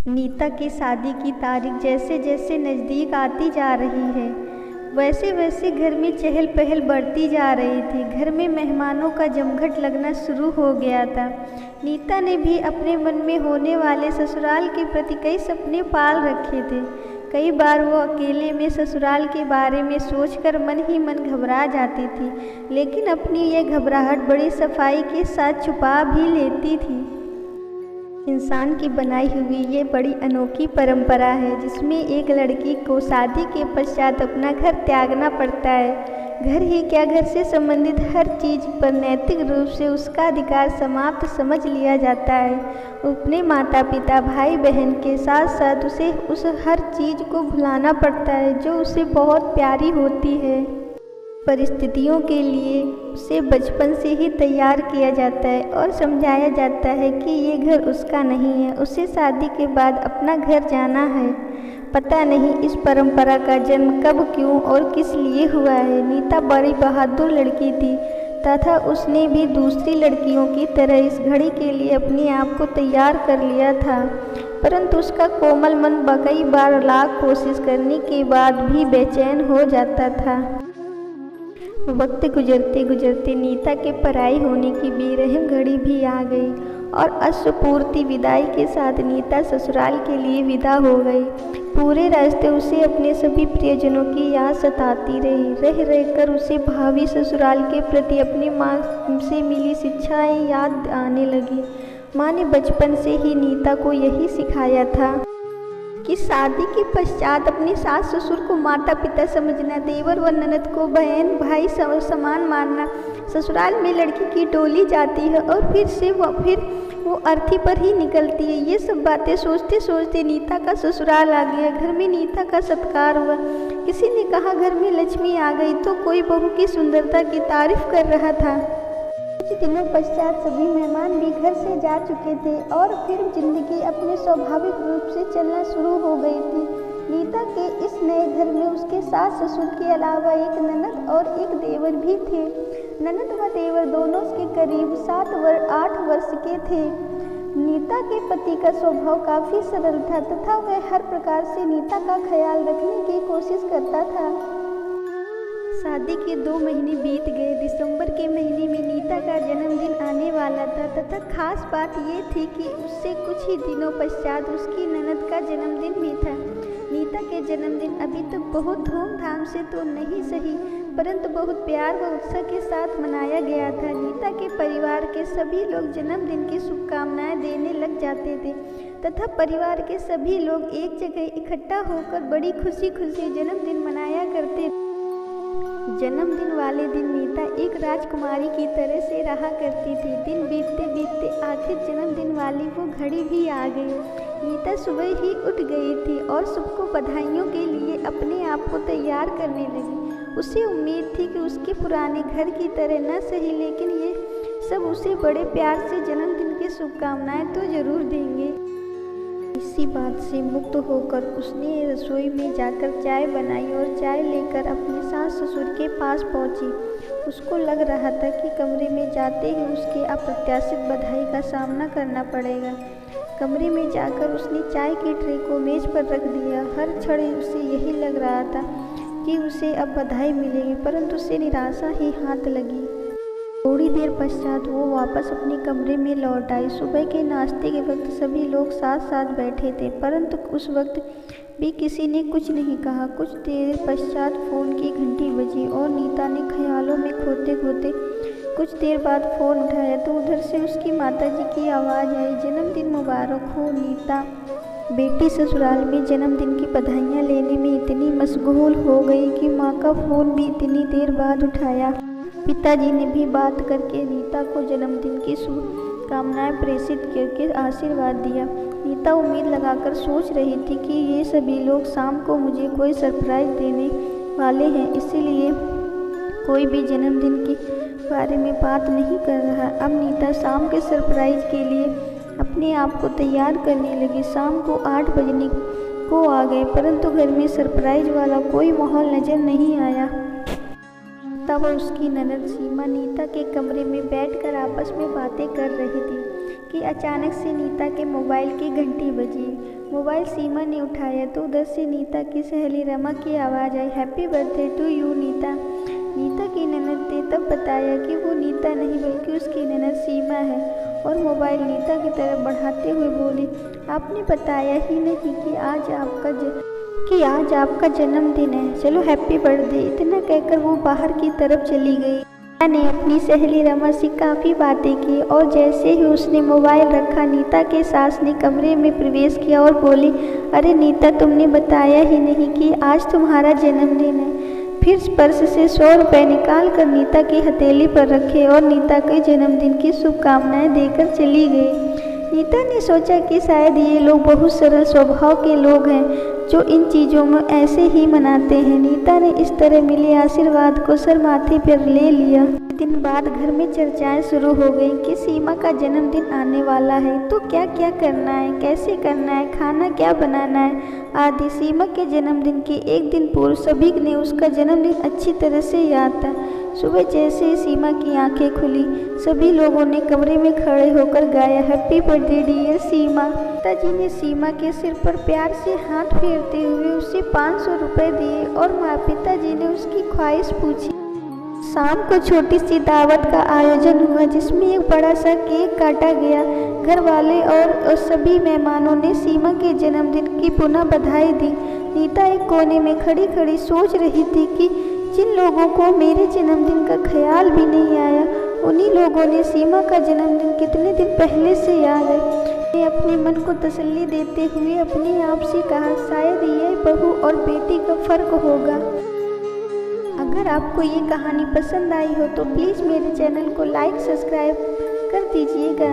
नीता की शादी की तारीख जैसे जैसे नज़दीक आती जा रही है, वैसे वैसे घर में चहल पहल बढ़ती जा रही थी। घर में मेहमानों का जमघट लगना शुरू हो गया था। नीता ने भी अपने मन में होने वाले ससुराल के प्रति कई सपने पाल रखे थे। कई बार वो अकेले में ससुराल के बारे में सोचकर मन ही मन घबरा जाती थी, लेकिन अपनी ये घबराहट बड़ी सफाई के साथ छुपा भी लेती थी। इंसान की बनाई हुई ये बड़ी अनोखी परंपरा है, जिसमें एक लड़की को शादी के पश्चात अपना घर त्यागना पड़ता है। घर ही क्या, घर से संबंधित हर चीज़ पर नैतिक रूप से उसका अधिकार समाप्त समझ लिया जाता है। अपने माता पिता, भाई बहन के साथ साथ उसे उस हर चीज़ को भुलाना पड़ता है जो उसे बहुत प्यारी होती है। परिस्थितियों के लिए उसे बचपन से ही तैयार किया जाता है और समझाया जाता है कि ये घर उसका नहीं है, उसे शादी के बाद अपना घर जाना है। पता नहीं इस परंपरा का जन्म कब, क्यों और किस लिए हुआ है। नीता बड़ी बहादुर लड़की थी तथा उसने भी दूसरी लड़कियों की तरह इस घड़ी के लिए अपने आप को तैयार कर लिया था, परंतु उसका कोमल मन कई बार लाख कोशिश करने के बाद भी बेचैन हो जाता था। वक्त गुजरते गुजरते नीता के पराई होने की बेरहम घड़ी भी आ गई और अश्रुपूर्ति विदाई के साथ नीता ससुराल के लिए विदा हो गई। पूरे रास्ते उसे अपने सभी प्रियजनों की याद सताती रही। रह रहकर उसे भावी ससुराल के प्रति अपनी माँ से मिली शिक्षाएं याद आने लगी। माँ ने बचपन से ही नीता को यही सिखाया था कि शादी के पश्चात अपने सास ससुर को माता पिता समझना, देवर व ननद को बहन भाई समान मानना। ससुराल में लड़की की डोली जाती है और फिर वो अर्थी पर ही निकलती है। ये सब बातें सोचते सोचते नीता का ससुराल आ गया। घर में नीता का सत्कार हुआ। किसी ने कहा घर में लक्ष्मी आ गई, तो कोई बहू की सुंदरता की तारीफ कर रहा था। कुछ दिनों पश्चात सभी मेहमान भी घर से जा चुके थे और फिर जिंदगी अपने स्वाभाविक रूप से चलना शुरू हो गई थी। नीता के इस नए घर में उसके सास ससुर के अलावा एक ननद और एक देवर भी थे। ननद व देवर दोनों के करीब 7-8 वर्ष के थे। नीता के पति का स्वभाव काफ़ी सरल था तथा वह हर प्रकार से नीता का ख्याल रखने की कोशिश करता था। शादी के 2 महीने बीत गए। दिसंबर के महीने में नीता का जन्मदिन आने वाला था तथा खास बात ये थी कि उससे कुछ ही दिनों पश्चात उसकी ननद का जन्मदिन भी था। नीता के जन्मदिन अभी तक बहुत धूमधाम से तो नहीं सही, परंतु बहुत प्यार व उत्साह के साथ मनाया गया था। नीता के परिवार के सभी लोग जन्मदिन की शुभकामनाएं देने लग जाते थे तथा परिवार के सभी लोग एक जगह इकट्ठा होकर बड़ी खुशी खुशी जन्मदिन मनाया करते। जन्मदिन वाले दिन नीता एक राजकुमारी की तरह से रहा करती थी। दिन बीतते बीतते आखिर जन्मदिन वाली वो घड़ी भी आ गई। नीता सुबह ही उठ गई थी और सबको बधाइयों के लिए अपने आप को तैयार करने लगी। उसे उम्मीद थी कि उसके पुराने घर की तरह न सही, लेकिन ये सब उसे बड़े प्यार से जन्मदिन की शुभकामनाएं तो जरूर देंगे। इसी बात से मुक्त होकर उसने रसोई में जाकर चाय बनाई और चाय लेकर अपने सास ससुर के पास पहुंची। उसको लग रहा था कि कमरे में जाते ही उसके अप्रत्याशित बधाई का सामना करना पड़ेगा। कमरे में जाकर उसने चाय की ट्रे को मेज पर रख दिया। हर क्षण उसे यही लग रहा था कि उसे अब बधाई मिलेगी, परंतु उसे निराशा ही हाथ लगी। थोड़ी देर पश्चात वो वापस अपने कमरे में लौट आई। सुबह के नाश्ते के वक्त सभी लोग साथ साथ बैठे थे, परंतु उस वक्त भी किसी ने कुछ नहीं कहा। कुछ देर पश्चात फ़ोन की घंटी बजी और नीता ने ख्यालों में खोते खोते कुछ देर बाद फ़ोन उठाया तो उधर से उसकी माताजी की आवाज़ आई, जन्मदिन मुबारक हो नीता। बेटी ससुराल में जन्मदिन की बधाइयाँ लेने में इतनी मशगूल हो गई कि माँ का फ़ोन भी इतनी देर बाद उठाया। पिताजी ने भी बात करके नीता को जन्मदिन की शुभकामनाएं प्रेषित करके आशीर्वाद दिया। नीता उम्मीद लगाकर सोच रही थी कि ये सभी लोग शाम को मुझे कोई सरप्राइज देने वाले हैं, इसीलिए कोई भी जन्मदिन के बारे में बात नहीं कर रहा। अब नीता शाम के सरप्राइज के लिए अपने आप को तैयार करने लगी। शाम को 8 बजने को आ गए, परंतु घर में सरप्राइज वाला कोई माहौल नजर नहीं आया। तब उसकी ननद सीमा नीता के कमरे में बैठकर आपस में बातें कर रही थी। कि अचानक से नीता के मोबाइल की घंटी बजी। मोबाइल सीमा ने उठाया तो उधर से नीता की सहेली रमा की आवाज़ आई, happy birthday to you Nita. Nita की ननद ने तब बताया कि वो नीता नहीं बल्कि उसकी ननद सीमा है और मोबाइल नीता की तरफ बढ़ाते हुए बोली, आपने बताया ही नहीं कि आज आपका जन्मदिन है, चलो हैप्पी बर्थडे। इतना कहकर वो बाहर की तरफ चली गई। नीता ने अपनी सहेली रमा से काफ़ी बातें की और जैसे ही उसने मोबाइल रखा नीता के सास ने कमरे में प्रवेश किया और बोली, अरे नीता, तुमने बताया ही नहीं कि आज तुम्हारा जन्मदिन है। फिर पर्स से 100 रुपये निकाल कर नीता की हथेली पर रखे और नीता के जन्मदिन की शुभकामनाएं देकर चली गई। नीता ने सोचा कि शायद ये लोग बहुत सरल स्वभाव के लोग हैं जो इन चीज़ों में ऐसे ही मनाते हैं। नीता ने इस तरह मिले आशीर्वाद को सर माथे पर ले लिया। दिन बाद घर में चर्चाएं शुरू हो गई कि सीमा का जन्मदिन आने वाला है तो क्या क्या करना है, कैसे करना है, खाना क्या बनाना है आदि। सीमा के जन्मदिन के एक दिन पूर्व सभी ने उसका जन्मदिन अच्छी तरह से याद था। सुबह जैसे ही सीमा की आंखें खुली सभी लोगों ने कमरे में खड़े होकर गाया, हैप्पी बर्थडे डियर सीमा। पिताजी ने सीमा के सिर पर प्यार से हाथ फेरते हुए उसे 500 रुपये दिए और पिताजी ने उसकी ख्वाहिश पूछी। शाम को छोटी सी दावत का आयोजन हुआ जिसमें एक बड़ा सा केक काटा गया। घर वाले और सभी मेहमानों ने सीमा के जन्मदिन की पुनः बधाई दी। नीता एक कोने में खड़ी खड़ी सोच रही थी कि जिन लोगों को मेरे जन्मदिन का ख्याल भी नहीं आया उन्हीं लोगों ने सीमा का जन्मदिन कितने दिन पहले से याद है। ने अपने मन को तसल्ली देते हुए अपने आप से कहा, शायद यह बहू और बेटी का फर्क होगा। अगर आपको ये कहानी पसंद आई हो तो प्लीज़ मेरे चैनल को लाइक सब्सक्राइब कर दीजिएगा।